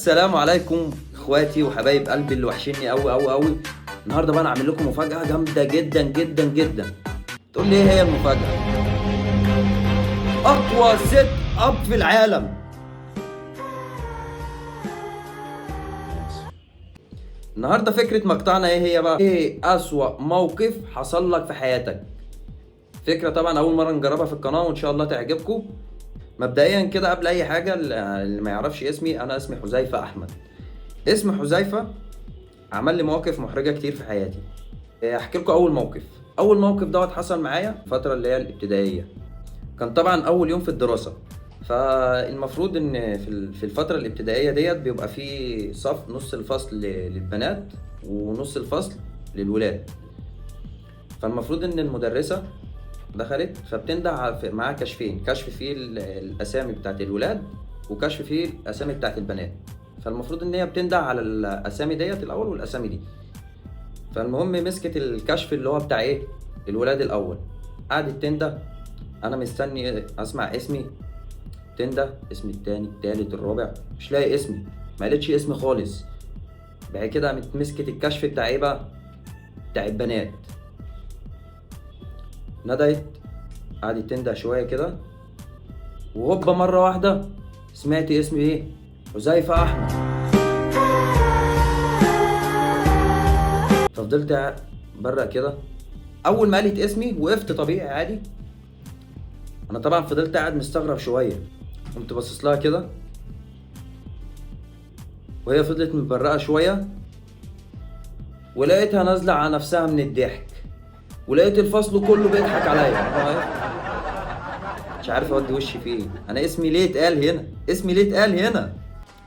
السلام عليكم اخواتي وحبايب قلبي اللي وحشني قوي قوي قوي. النهارده بقى انا هعمل لكم مفاجاه جامده جدا جدا جدا. تقول لي ايه هي المفاجاه؟ اقوى ست اب في العالم. النهارده فكره مقطعنا ايه هي بقى؟ ايه اسوأ موقف حصل لك في حياتك؟ فكره طبعا اول مره نجربها في القناه وان شاء الله تعجبكم. مبدئيا كده قبل اي حاجه، اللي ما يعرفش اسمي، انا اسمي حذيفه احمد. اسم حذيفه عمل لي مواقف محرجه كتير في حياتي. احكي لكم اول موقف دوت حصل معايا الفتره اللي هي الابتدائيه. كان طبعا اول يوم في الدراسه. فالمفروض ان في الفتره الابتدائيه ديت بيبقى في صف، نص الفصل للبنات ونص الفصل للولاد. فالمفروض ان المدرسه دخلت فبتنده معاها كشفين، كشف فيه الاسامي بتاعت الولاد وكشف فيه الاسامي بتاعت البنات. فالمفروض ان هي بتنده على الاسامي ديت الاول والاسامي دي. فالمهم مسكت الكشف اللي هو بتاع ايه الولاد الاول، قعدت تنده. انا مستني اسمع اسمي، تنده اسم التاني التالت الرابع، مش لاقي اسمي، ما قالتش اسمي خالص. بعد كده قامت مسكت الكشف بتاع ايه بقى، بتاع البنات. ندهت، قعدت تنده شويه كده، وهوبا مره واحده سمعت اسمي ايه، حذيفه احمد. ففضلت قاعد برق كده. اول ما قالت اسمي وقفت طبيعي عادي. انا طبعا فضلت قاعد مستغرب شويه، قمت باصص لها كده وهي فضلت مبرقه شويه، ولقيتها نازله على نفسها من الضحك، ولقيت الفصل كله بيضحك عليا. مش عارف اودي وشي فين. انا اسمي ليه اتقال هنا، اسمي ليه اتقال هنا؟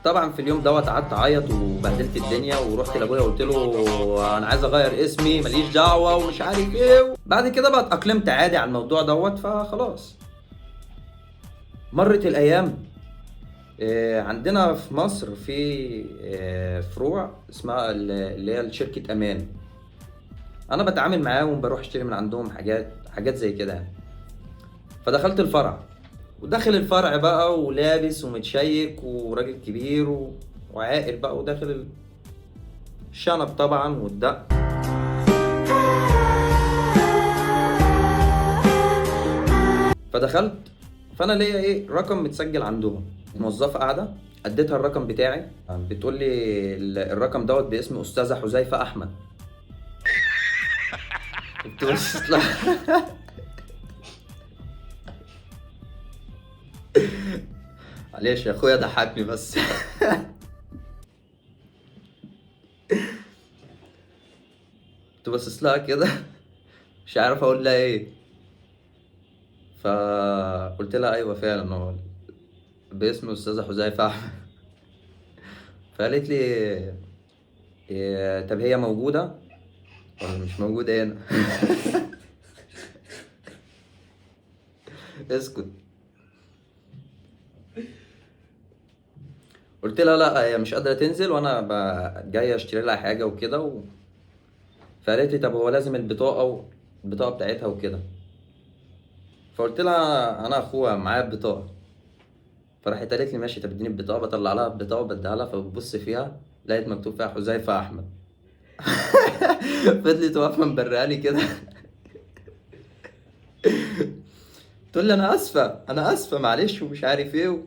طبعا في اليوم دوت قعدت اعيط وبهدلت الدنيا، ورحت لابويا وقلت له انا عايز اغير اسمي، ماليش دعوه ومش عارف ايه. بعد كده بقى اتاقلمت عادي على الموضوع دوت، فخلاص. مرت الايام. عندنا في مصر في فروع اسمها اللي هي شركه امان. انا بتعامل معاهم، بروح اشتري من عندهم حاجات زي كده يعني. فدخلت الفرع، وداخل الفرع بقى ولابس ومتشيك وراجل كبير وعاقل بقى، وداخل الشنب طبعا والدق. فدخلت، فانا ليا ايه رقم متسجل عندهم. الموظفه قاعده، اديتها الرقم بتاعي، بتقول لي الرقم دوت باسم استاذه حذيفه احمد. قلت بص لها معلش يا اخويا ضحكني بس. كنت باصص لها كده مش عارف اقول لها ايه. فقلت لها ايوه فعلا هو باسم استاذه حذيفه احمد. فقالت لي طب هي موجوده ولا مش موجوده هنا؟ اسكت. قلت لها لا هي مش قادره تنزل، وانا جاي اشتري لها حاجه وكده فقالت لي طب هو لازم البطاقه بتاعتها وكده. فقلت لها انا اخوها معايا البطاقه. فراحت قالت لي ماشي، طب اديني البطاقه. بطلع لها البطاقه وبديها لها، فببص فيها لقيت مكتوب فيها حذيفه احمد. فضلت واقفه مبرقه لي كده. تقول لي انا اسفه معلش ومش عارف ايه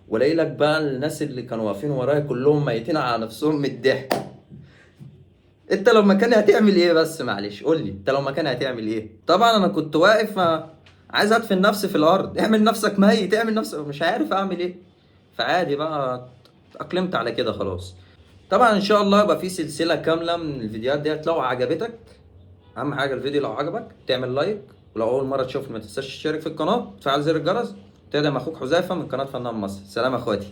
ولاقي لك بقى الناس اللي كانوا واقفين ورايا كلهم ميتين على نفسهم من الضحك. انت لو مكاني هتعمل ايه؟ بس معلش قول لي انت لو مكاني هتعمل ايه؟ طبعا انا كنت واقف عايز ادفن نفسي في الارض. اعمل نفسك ميت، اعمل نفسك مش عارف اعمل ايه. فعادي بقى اتأقلمت على كده خلاص. طبعا ان شاء الله يبقى في سلسله كامله من الفيديوهات ديت لو عجبتك. اهم حاجه الفيديو لو عجبك تعمل لايك، ولو اول مره تشوفني ما تنساش تشترك في القناه وتفعل زر الجرس، تدعم اخوك حذيفه من قناه فنان مصر. سلام يا اخواتي.